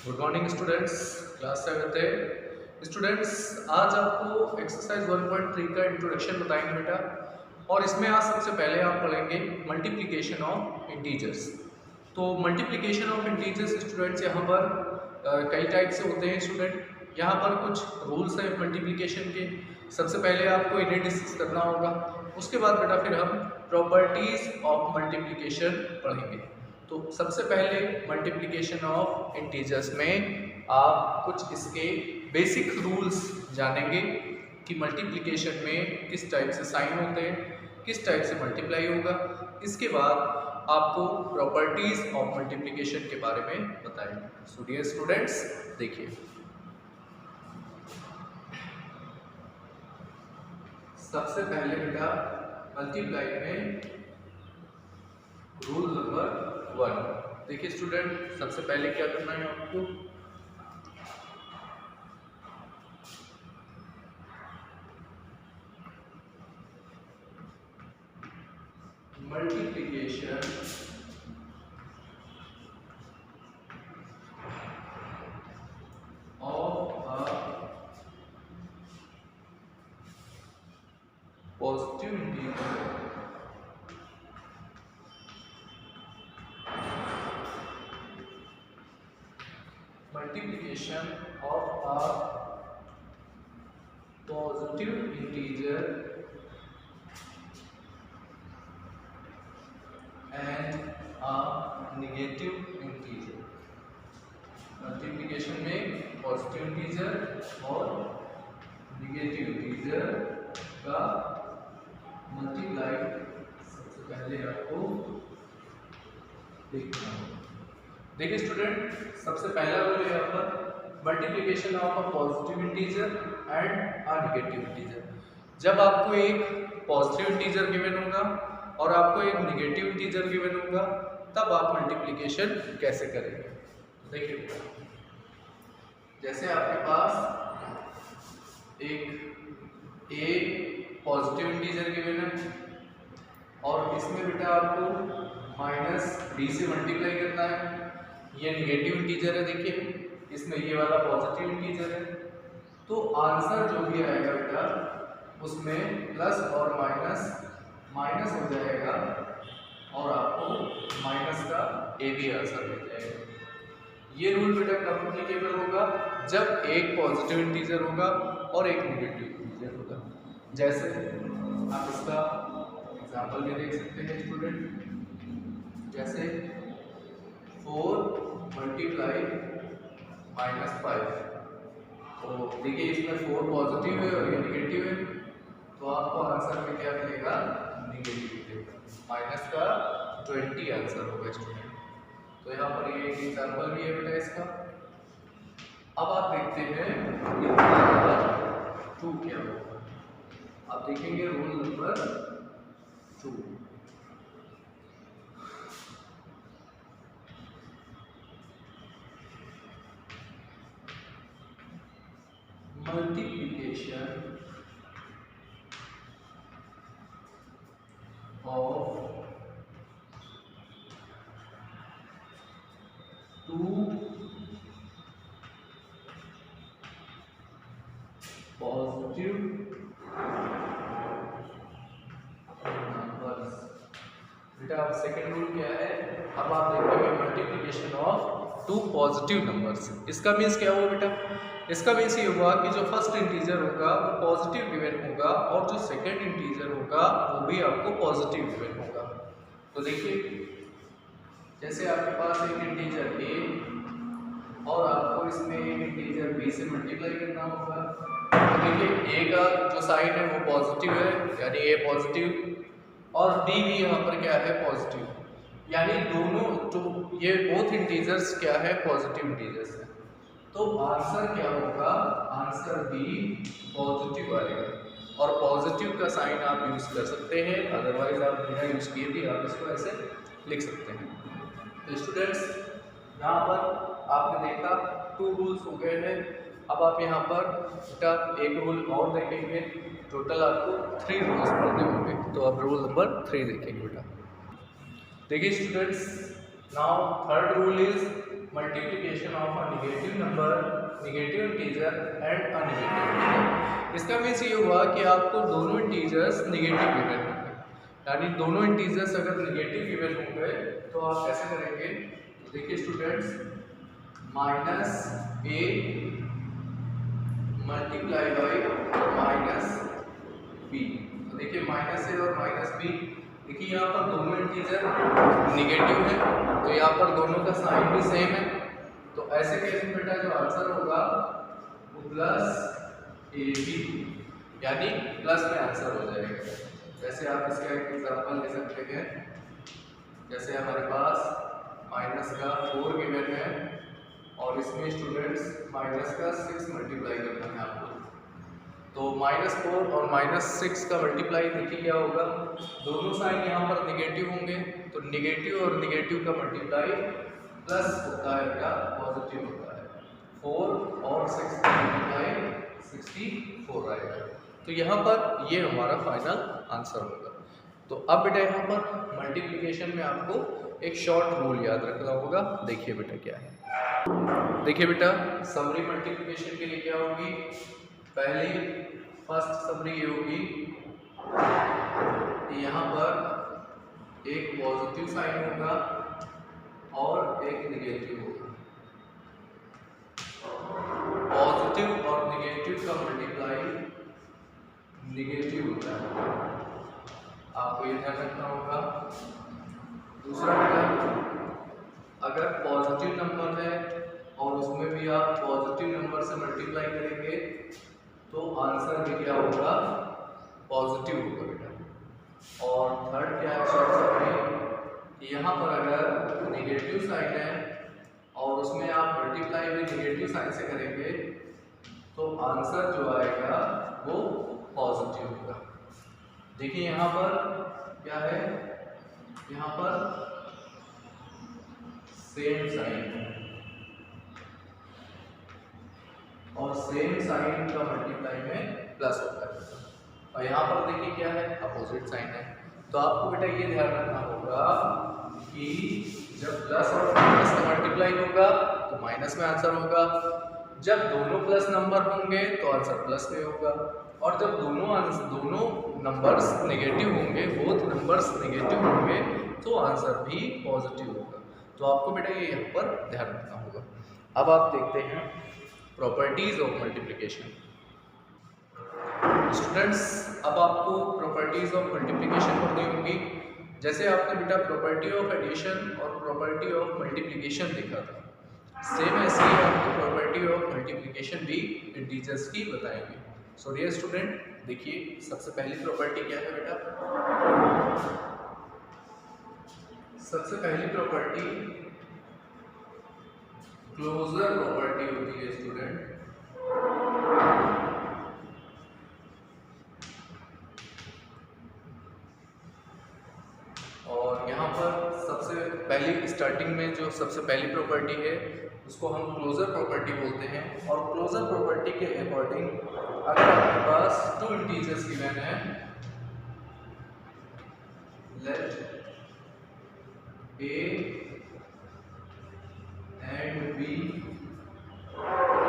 Good morning students, class 7th है। Students, आज आपको एक्सरसाइज 1.3 का इंट्रोडक्शन बताएंगे बेटा। और इसमें आज सबसे पहले आप पढ़ेंगे मल्टीप्लिकेशन ऑफ इंटीजर्स। तो मल्टीप्लिकेशन ऑफ इंटीजर्स स्टूडेंट्स यहाँ पर कई टाइप से होते हैं स्टूडेंट। यहाँ पर कुछ रूल्स हैं मल्टीप्लिकेशन के। सबसे पहले आपको इन्हें डिस्कस करना होगा, उसके बाद बेटा फिर हम प्रॉपर्टीज ऑफ मल्टीप्लिकेशन पढ़ेंगे। तो सबसे पहले मल्टीप्लिकेशन ऑफ इंटीजर्स में आप कुछ इसके बेसिक रूल्स जानेंगे कि मल्टीप्लिकेशन में किस टाइप से साइन होते हैं, किस टाइप से मल्टीप्लाई होगा। इसके बाद आपको प्रॉपर्टीज ऑफ मल्टीप्लिकेशन के बारे में बताएंगे। सो डियर स्टूडेंट्स, देखिए सबसे पहले बेटा मल्टीप्लाई में रूल नंबर 1। देखिए स्टूडेंट, सबसे पहले क्या करना है आपको, multiplication of a positive integer multiplication of a positive integer and a negative integer। Multiplication में पॉजिटिव इंटीजर और निगेटिव इंटीजर का मल्टीप्लाई सबसे पहले आपको देखना होगा। देखिए स्टूडेंट, सबसे पहला रूल है यहाँ पर multiplication of a positive integer and a negative integer. जब आपको एक पॉजिटिव इंटीजर गिवन होगा और आपको एक नेगेटिव इंटीजर गिवन होगा, तब आप मल्टीप्लिकेशन कैसे करेंगे। देखिए, जैसे आपके पास एक ए पॉजिटिव इंटीजर गिवन है और इसमें बेटा आपको माइनस डी से मल्टीप्लाई करना है। ये नेगेटिव इंटीजर है, देखिए इसमें ये वाला पॉजिटिव इंटीजर है। तो आंसर जो भी आएगा बेटा उसमें प्लस और माइनस हो जाएगा और आपको माइनस का ए भी आंसर मिल जाएगा। ये रूल बेटा कब एप्लीकेबल होगा, जब एक पॉजिटिव इंटीजर होगा और एक नेगेटिव इंटीजर होगा। जैसे आप इसका एग्जाम्पल भी देख सकते हैं स्टूडेंट, जैसे 4 मल्टीप्लाई -5। तो देखिए इसमें 4 पॉजिटिव है और ये नेगेटिव है, तो आपको आंसर में क्या मिलेगा, नेगेटिव मिलेगा। माइनस का 20 आंसर होगा स्टूडेंट। तो यहाँ पर ये एक एग्जाम्पल भी है बेटा इसका। अब आप देखते हैं रूल नंबर 2 क्या होगा। आप देखेंगे rule number 2, multiplication of two positive numbers। बेटा अब सेकेंड रूल क्या है, अब आप देखेंगे मल्टीप्लिकेशन ऑफ 2 पॉजिटिव नंबर्स। इसका मीन्स क्या हुआ बेटा, इसका मीन्स ये हुआ कि जो फर्स्ट इंटीजर होगा वो पॉजिटिव गिवन होगा और जो सेकंड इंटीजर होगा वो भी आपको पॉजिटिव गिवन होगा। तो देखिए जैसे आपके पास एक इंटीजर ए और आपको इसमें एक इंटीजर बी से मल्टीप्लाई करना होगा। तो देखिए ए का जो साइन है वो पॉजिटिव है, यानी ए पॉजिटिव, और डी भी यहाँ पर क्या है, पॉजिटिव। यानी दोनों जो ये बोथ इंटीजर्स क्या है, पॉजिटिव इंटीजर्स है। तो आंसर क्या होगा, आंसर बी पॉजिटिव आएगा। और पॉजिटिव का साइन आप यूज कर सकते हैं, अदरवाइज आप बिना यूज किए भी आप इसको ऐसे लिख सकते हैं। तो स्टूडेंट्स, यहाँ पर आपने देखा 2 रूल्स हो गए हैं। अब आप यहाँ पर बेटा एक रूल और देखेंगे, टोटल आपको 3 रूल्स पढ़ने होंगे। तो अब रूल नंबर 3 देखेंगे बेटा। देखिए students, now third rule is multiplication of a negative number, negative integer and a negative integer. इसका मीन्स ये हुआ कि आपको दोनों इंटीजर्स नेगेटिव गिवन होंगे, यानी दोनों इंटीजर्स अगर नेगेटिव गिवन होंगे तो आप कैसे करेंगे? तो देखिए students, minus A multiply by minus B. तो देखिए माइनस ए और माइनस बी, देखिए यहाँ पर दोनों इंटीजर निगेटिव है तो यहाँ पर दोनों का साइन भी सेम है। तो ऐसे केस में बेटा जो आंसर होगा वो प्लस ए बी, यानी प्लस में आंसर हो जाएगा। जैसे आप इसका एक एग्जांपल ले सकते हैं, जैसे हमारे पास माइनस का 4 गिवन है और इसमें स्टूडेंट्स माइनस का 6 मल्टीप्लाई करना है आपको। तो -4 और -6 का मल्टीप्लाई देखिए क्या होगा, दोनों साइन यहाँ पर निगेटिव होंगे तो निगेटिव और निगेटिव का मल्टीप्लाई प्लस होता है क्या, पॉजिटिव होता है। 4 और 6 का मल्टीप्लाई 64 आएगा। तो यहाँ पर ये हमारा फाइनल आंसर होगा। तो अब बेटा यहाँ पर मल्टीप्लिकेशन में आपको एक शॉर्ट रूल याद रखना होगा। देखिए बेटा क्या है, देखिए बेटा समरी मल्टीप्लिकेशन के लिए क्या होगी, पहली फर्स्ट समरी ये होगी कि यहाँ पर एक पॉजिटिव साइन होगा और एक निगेटिव होगा। पॉजिटिव और निगेटिव का मल्टीप्लाई निगेटिव होता है, आपको ये ध्यान रखना होगा। दूसरा बेटा, अगर पॉजिटिव नंबर है और उसमें भी आप पॉजिटिव नंबर से मल्टीप्लाई करेंगे तो आंसर भी क्या होगा, पॉजिटिव होगा बेटा। और थर्ड क्या है शॉर्ट समरी, यहाँ पर अगर नेगेटिव साइन है और उसमें आप मल्टीप्लाई भी नेगेटिव साइन से करेंगे तो आंसर जो आएगा वो पॉजिटिव होगा। देखिए यहाँ पर क्या है, यहाँ पर सेम साइन है और सेम साइन का मल्टीप्लाई में प्लस होता है, और यहाँ पर देखिए क्या है, अपोजिट साइन है। तो आपको बेटा ये ध्यान रखना होगा कि जब प्लस और माइनस का मल्टीप्लाई होगा तो माइनस में आंसर होगा, जब दोनों प्लस नंबर होंगे तो आंसर प्लस में होगा, और जब दोनों नंबर्स नेगेटिव होंगे, बोथ नंबर्स नेगेटिव होंगे तो आंसर भी पॉजिटिव होगा। तो आपको बेटा ये यहाँ पर ध्यान रखना होगा। अब आप देखते हैं प्रॉपर्टीज ऑफ मल्टीप्लिकेशन। स्टूडेंट्स अब आपको प्रॉपर्टीज ऑफ मल्टीप्लिकेशन पढ़नी होगी। जैसे आपने बेटा प्रॉपर्टी ऑफ एडिशन और प्रॉपर्टी ऑफ मल्टीप्लिकेशन देखा था, सेम ऐसे ही आपको प्रॉपर्टी ऑफ मल्टीप्लिकेशन भी इंटीजर्स की बताएंगे। सो डियर स्टूडेंट, देखिए सबसे पहली प्रॉपर्टी क्या है बेटा, सबसे पहली प्रॉपर्टी क्लोजर प्रॉपर्टी होती है स्टूडेंट। और यहाँ पर सबसे पहली स्टार्टिंग में जो सबसे पहली प्रॉपर्टी है उसको हम क्लोजर प्रॉपर्टी बोलते हैं। और क्लोजर प्रॉपर्टी के अकॉर्डिंग अगर आपके पास 2 इंटीजर्स गिवन है, late A and B are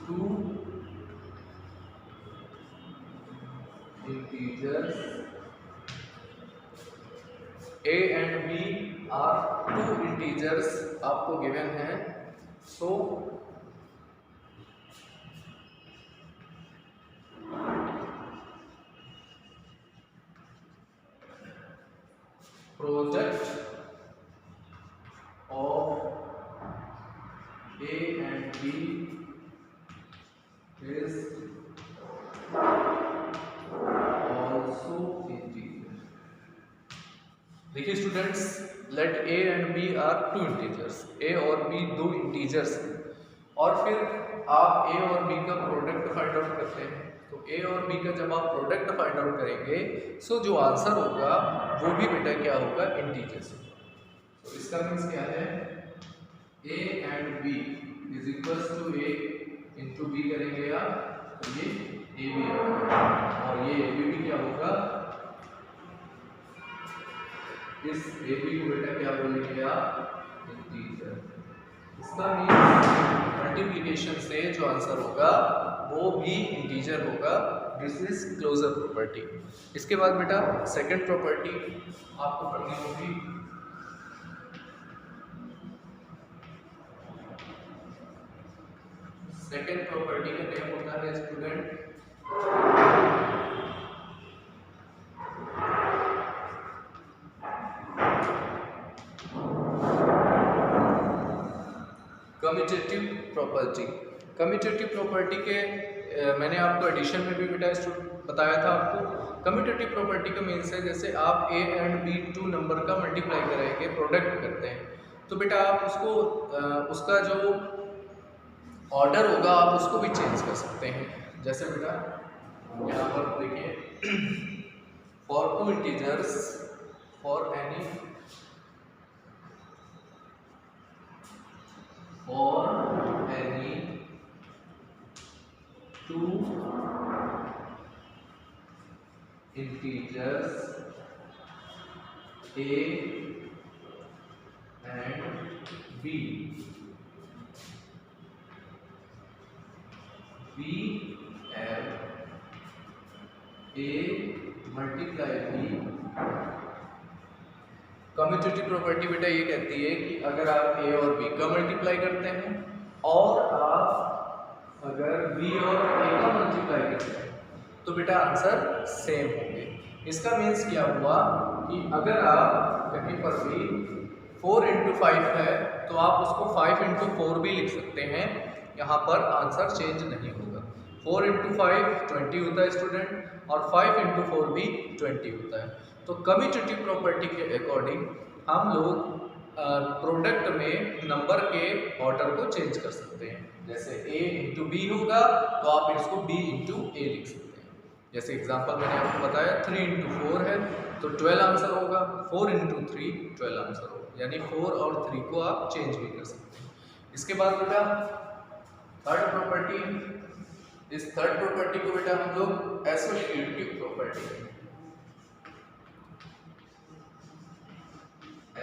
2 integers, A and B are 2 integers आपको गिवन है। So product of A and B is also integer। देखिए students, let A and B are 2 integers, A और B 2 integers हैं, और फिर आप A और B का प्रोडक्ट फाइंड आउट करते हैं। तो A और B का जब आप प्रोडक्ट फाइंड आउट करेंगे सो जो आंसर होगा वो भी बेटा क्या होगा, इंटीजर्स। तो इसका मीन्स क्या है, A and B is equals to A into B करेंगे आप तो ये AB होगा, और ये AB भी क्या होगा, इस ए बी को बेटा क्या बोलेंगे आप, इंटीजर। इसका मीन्स मल्टीप्लिकेशन से जो आंसर होगा वो भी इंटीजर होगा। This is closure property. इसके बाद बेटा सेकंड प्रॉपर्टी आपको पढ़नी होगी। सेकंड प्रॉपर्टी का नेम होता है student commutative property. Commutative property के मैंने आपको एडिशन में भी बेटा बताया था आपको। कम्यूटेटिव प्रॉपर्टी का मीन्स है जैसे आप ए एंड बी 2 नंबर का मल्टीप्लाई करेंगे, प्रोडक्ट करते हैं, तो बेटा आप उसको उसका जो ऑर्डर होगा आप उसको भी चेंज कर सकते हैं। जैसे बेटा यहाँ पर देखिए, for 2 integers for any two integers a and b, we have a multiply b। Commutative property बेटा ये कहती है कि अगर आप a और b का मल्टीप्लाई करते हैं और आप अगर b और a का मल्टीप्लाई करते हैं तो बेटा आंसर सेम होंगे। इसका मीन्स क्या हुआ कि अगर आप कहीं पर भी 4 into 5 है तो आप उसको 5 into 4 भी लिख सकते हैं, यहाँ पर आंसर चेंज नहीं होगा। 4 into 5 20 होता है स्टूडेंट, और 5 into 4 भी 20 होता है। तो कम्यूटेटिव प्रॉपर्टी के अकॉर्डिंग हम लोग प्रोडक्ट में नंबर के ऑर्डर को चेंज कर सकते हैं। जैसे a इंटू बी होगा तो आप इसको b इंटू ए लिख सकते हैं। जैसे एग्जांपल मैंने आपको बताया 3 into 4 है तो 12 आंसर होगा, 4 into 3 12 आंसर होगा, यानी 4 और 3 को आप चेंज भी कर सकते हैं। इसके बाद बेटा थर्ड प्रॉपर्टी, इस थर्ड प्रॉपर्टी को बेटा हम लोग एसोसिएटिव प्रॉपर्टी,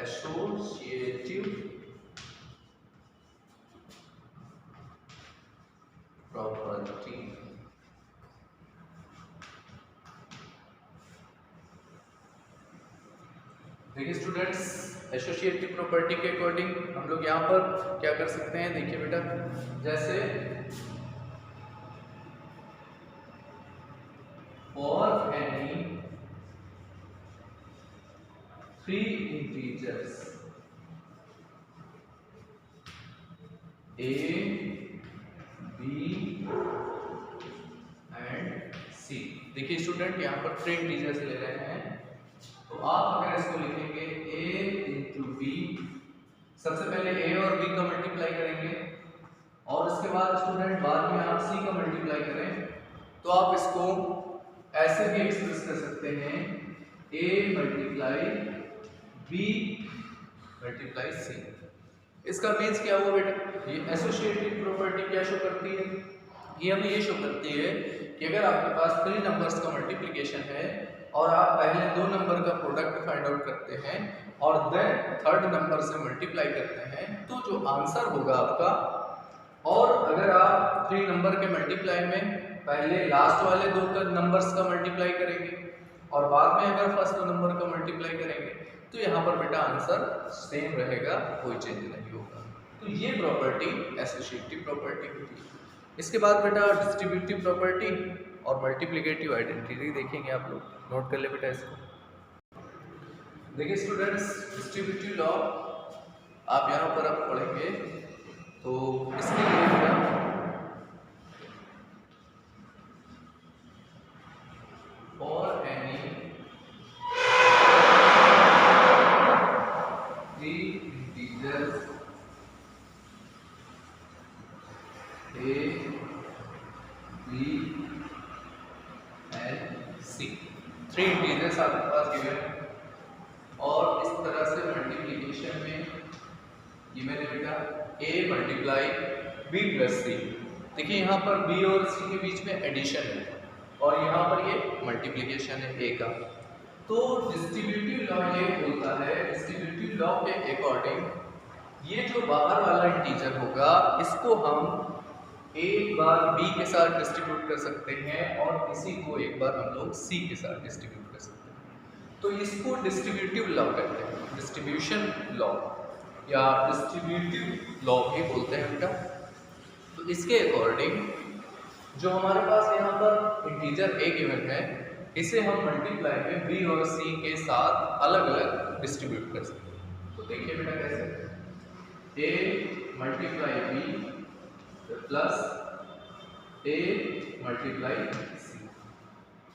एसोसिएटिव प्रॉपर्टी। देखिए स्टूडेंट्स, एसोसिएटिव प्रॉपर्टी के अकॉर्डिंग हम लोग यहाँ पर क्या कर सकते हैं, देखिए बेटा जैसे for any 3 integers a b and c। देखिए स्टूडेंट यहाँ पर 3 इंटीजर्स ले रहे हैं, तो आप अगर इसको लिखेंगे a इंटू बी, सबसे पहले a और b का मल्टीप्लाई करेंगे और उसके बाद स्टूडेंट बाद में आप c का मल्टीप्लाई करें, तो आप इसको ऐसे भी एक्सप्रेस कर सकते हैं a multiply b multiply c। इसका मीन्स क्या हुआ बेटा, ये एसोसिएटिव प्रॉपर्टी क्या शो करती है, ये हमें ये शो करती है कि अगर आपके पास 3 नंबर्स का मल्टीप्लिकेशन है और आप पहले 2 नंबर का प्रोडक्ट फाइंड आउट करते हैं और देन थर्ड नंबर से मल्टीप्लाई करते हैं, तो जो आंसर होगा आपका, और अगर आप 3 नंबर के मल्टीप्लाई में पहले लास्ट वाले 2 नंबर्स का मल्टीप्लाई करेंगे और बाद में अगर फर्स्ट नंबर का मल्टीप्लाई करेंगे, तो यहाँ पर बेटा आंसर सेम रहेगा, कोई चेंज नहीं होगा। तो ये प्रॉपर्टी एसोसिएटिव प्रॉपर्टी होती है। इसके बाद बेटा डिस्ट्रीब्यूटिव प्रॉपर्टी और मल्टीप्लिकेटिव आइडेंटिटी देखेंगे, आप लोग नोट कर ले बेटा इसको। देखिए स्टूडेंट्स, डिस्ट्रीब्यूटिव लॉ आप यहाँ पर आप पढ़ेंगे, तो इसके लिए बेटा for any 3 integers a b and c, 3 integers आपके पास गिवन है और इस तरह से मल्टीप्लिकेशन में ये मैंने बेटा a multiply b plus c। देखिए यहाँ पर b और c के बीच में एडिशन है और यहाँ पर ये मल्टीप्लिकेशन है a का। तो डिस्ट्रीब्यूटिव लॉ ये बोलता है, डिस्ट्रीब्यूटिव लॉ के अकॉर्डिंग ये जो बाहर वाला इंटीजर होगा इसको हम एक बार b के साथ डिस्ट्रीब्यूट कर सकते हैं और इसी को एक बार हम लोग c के साथ डिस्ट्रीब्यूट कर सकते हैं। तो इसको डिस्ट्रीब्यूटिव लॉ कहते हैं, डिस्ट्रीब्यूशन लॉ या डिस्ट्रीब्यूटिव लॉ भी बोलते हैं बेटा। तो इसके अकॉर्डिंग जो हमारे पास यहाँ पर इंटीजर a गिवन है इसे हम मल्टीप्लाई में b और c के साथ अलग अलग डिस्ट्रीब्यूट कर सकते हैं। तो देखिए बेटा कैसे, a multiply b plus a multiply c,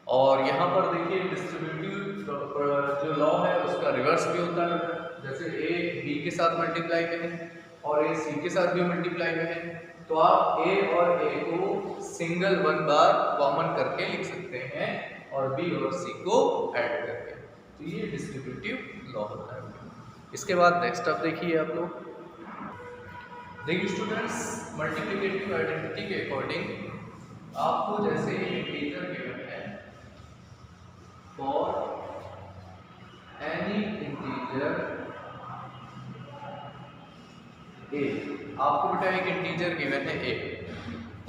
और यहाँ पर देखिए डिस्ट्रीब्यूटिव जो लॉ है उसका रिवर्स भी होता है। जैसे a b के साथ मल्टीप्लाई में है और a c के साथ भी मल्टीप्लाई में है, तो आप a और a को सिंगल वन बार कॉमन करके लिख सकते हैं और b और c को ऐड करके। तो ये डिस्ट्रीब्यूटिव लॉ होता है। इसके बाद नेक्स्ट आप देखिए आप लोग, देखिए स्टूडेंट्स, मल्टीप्लिकेटिव आइडेंटिटी के अकॉर्डिंग आपको जैसे इंटीजर गिवन है, फॉर एनी इंटीजर a, आपको बेटा एक इंटीजर गिवन है a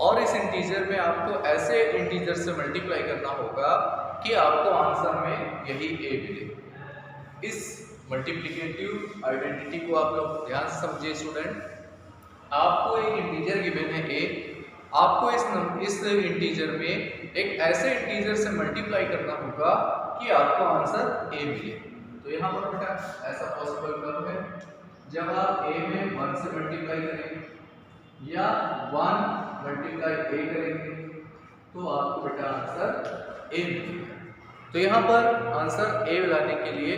और इस इंटीजर में आपको ऐसे इंटीजर से मल्टीप्लाई करना होगा कि आपको आंसर में यही a मिले। इस मल्टीप्लिकेटिव आइडेंटिटी को आप लोग ध्यान से समझिए स्टूडेंट। आपको एक इंटीजर गिवन है a, आपको इस इंटीजर में एक ऐसे इंटीजर से मल्टीप्लाई करना होगा कि आपको आंसर a मिले। तो यहाँ पर बेटा ऐसा पॉसिबल कब है, जब आप a में 1 से मल्टीप्लाई करेंगे या 1 मल्टीप्लाई a करेंगे तो आपको बेटा आंसर a मिलेगा। तो यहाँ पर आंसर a लाने के लिए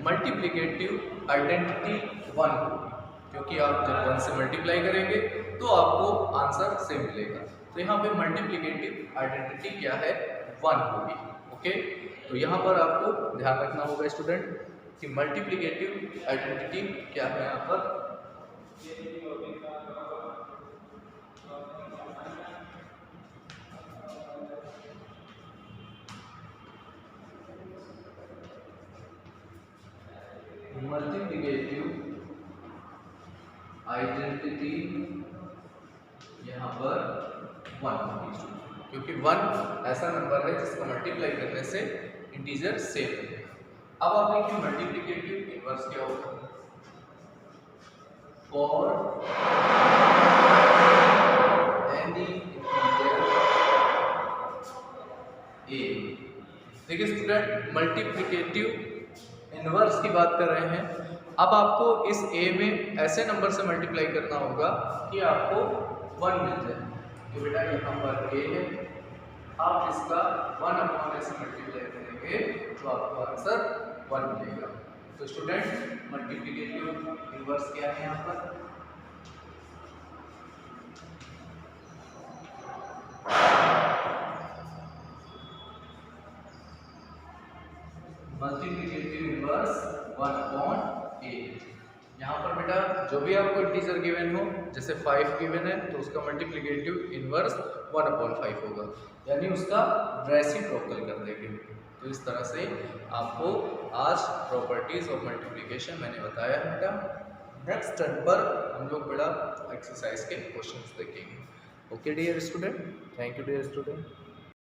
मल्टीप्लिकेटिव आइडेंटिटी 1 होगी, क्योंकि आप जब 1 से मल्टीप्लाई करेंगे तो आपको आंसर सेम मिलेगा। तो यहाँ पे मल्टीप्लिकेटिव आइडेंटिटी क्या है, 1 होगी। ओके, तो यहाँ पर आपको ध्यान रखना होगा स्टूडेंट कि मल्टीप्लिकेटिव आइडेंटिटी क्या है यहाँ पर। मल्टीप्लिकेटिव आइडेंटिटी यहाँ पर 1 होगी, क्योंकि 1 ऐसा नंबर है जिसका मल्टीप्लाई करने से इंटीजर सेम है। अब आप देखिए मल्टीप्लिकेटिव इनवर्स क्या होगा, फॉर एनी इंटीजर a। देखिए स्टूडेंट, मल्टीप्लिकेटिव इनवर्स की बात कर रहे हैं। अब आपको इस a में ऐसे नंबर से मल्टीप्लाई करना होगा कि आपको 1 मिल जाए। तो बेटा यहाँ पर a है, आप इसका 1/a से मल्टीप्लाई करेंगे तो आपको आंसर 1 मिलेगा। तो स्टूडेंट मल्टीप्लिकेटिव इनवर्स क्या है यहाँ पर, मल्टीप्लिकेटिव इनवर्स 1/a। यहाँ पर बेटा जो भी आपको इंटीजर गिवन हो, जैसे 5 गिवन है तो उसका मल्टीप्लिकेटिव इनवर्स 1/5 होगा, यानी उसका रेसिप्रोकल कर देंगे। तो इस तरह से आपको आज प्रॉपर्टीज ऑफ मल्टीप्लिकेशन मैंने बताया है बेटा। नेक्स्ट टर्न पर हम लोग बेटा एक्सरसाइज के क्वेश्चंस देखेंगे। Okay dear student, thank you dear student.